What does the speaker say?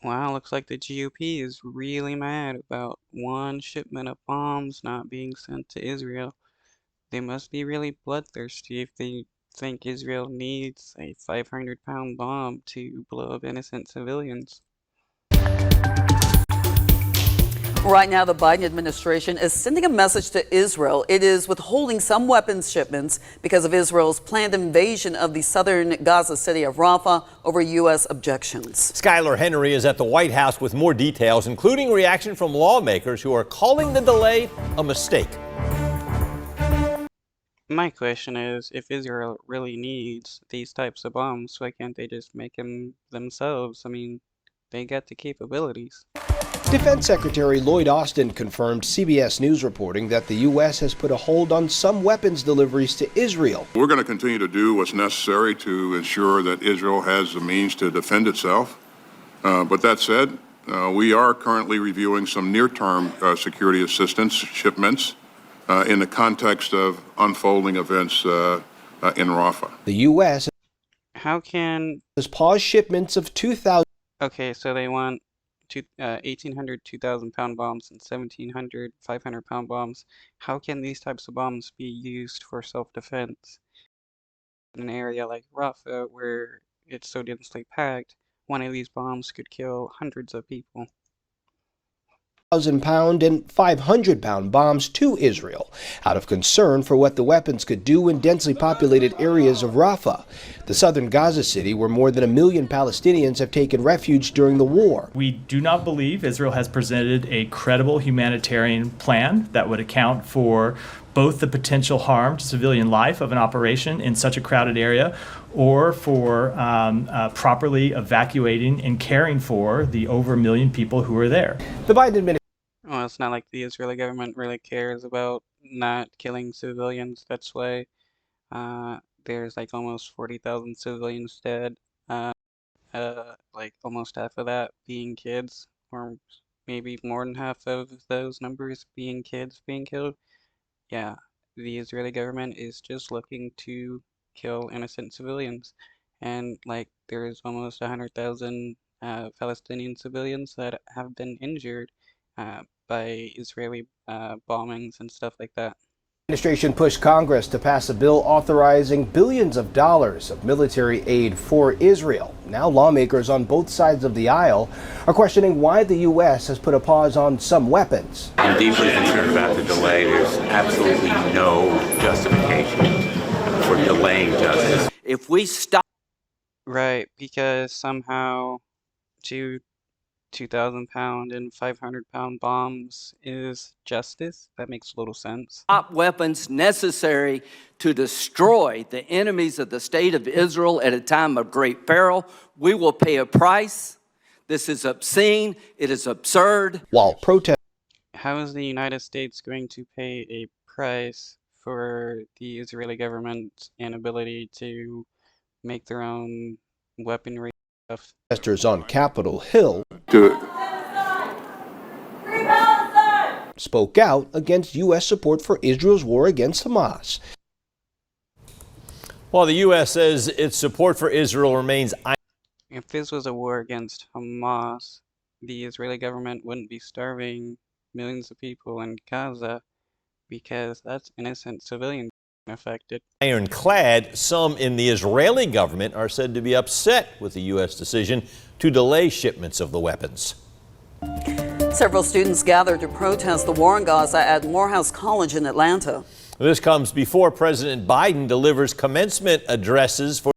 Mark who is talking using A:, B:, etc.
A: Wow, looks like the GOP is really mad about one shipment of bombs not being sent to Israel. They must be really bloodthirsty if they think Israel needs a 500-pound bomb to blow up innocent civilians.
B: Right now, the Biden administration is sending a message to Israel. It is withholding some weapons shipments because of Israel's planned invasion of the southern Gaza city of Rafah over U.S. objections.
C: Skylar Henry is at the White House with more details, including reaction from lawmakers who are calling the delay a mistake.
A: My question is, if Israel really needs these types of bombs, why can't they just make them themselves? I mean, they got the capabilities.
D: Defense Secretary Lloyd Austin confirmed CBS News reporting that the U.S. has put a hold on some weapons deliveries to Israel.
E: We're going to continue to do what's necessary to ensure that Israel has the means to defend itself. But that said, we are currently reviewing some near-term security assistance shipments in the context of unfolding events in Rafah.
D: The U.S.
A: How can...
D: has paused shipments of 2,000...
A: Okay, so they want 1,800 2,000-pound bombs and 1,700 500-pound bombs. How can these types of bombs be used for self-defense? In an area like Rafah, where it's so densely packed, one of these bombs could kill hundreds of people.
D: 1,000-pound and 500-pound bombs to Israel, out of concern for what the weapons could do in densely populated areas of Rafah, the southern Gaza city where more than 1 million Palestinians have taken refuge during the war.
F: We do not believe Israel has presented a credible humanitarian plan that would account for both the potential harm to civilian life of an operation in such a crowded area, or for properly evacuating and caring for the over 1 million people who are there.
D: The Biden administration.
A: Well, it's not like the Israeli government really cares about not killing civilians. That's why there's like almost 40,000 civilians dead. Like almost half of that being kids, or maybe more than half of those numbers being kids being killed. Yeah, the Israeli government is just looking to kill innocent civilians. And like there's almost 100,000 Palestinian civilians that have been injured by Israeli bombings and stuff like that.
D: The administration pushed Congress to pass a bill authorizing billions of dollars of military aid for Israel. Now lawmakers on both sides of the aisle are questioning why the U.S. has put a pause on some weapons.
G: I'm deeply concerned about the delay. There's absolutely no justification for delaying justice.
B: If we stop...
A: Right, because somehow 2,000-pound and 500-pound bombs is justice? That makes little sense.
H: Weapons necessary to destroy the enemies of the state of Israel at a time of great peril. We will pay a price. This is obscene. It is absurd.
D: While protest.
A: How is the United States going to pay a price for the Israeli government's inability to make their own weaponry stuff?
D: Protesters on Capitol Hill spoke out against U.S. support for Israel's war against Hamas.
C: While the U.S. says its support for Israel remains.
A: If this was a war against Hamas, the Israeli government wouldn't be starving millions of people in Gaza, because that's innocent civilians affected.
C: Ironclad, some in the Israeli government are said to be upset with the U.S. decision to delay shipments of the weapons.
B: Several students gathered to protest the war in Gaza at Morehouse College in Atlanta.
C: This comes before President Biden delivers commencement addresses for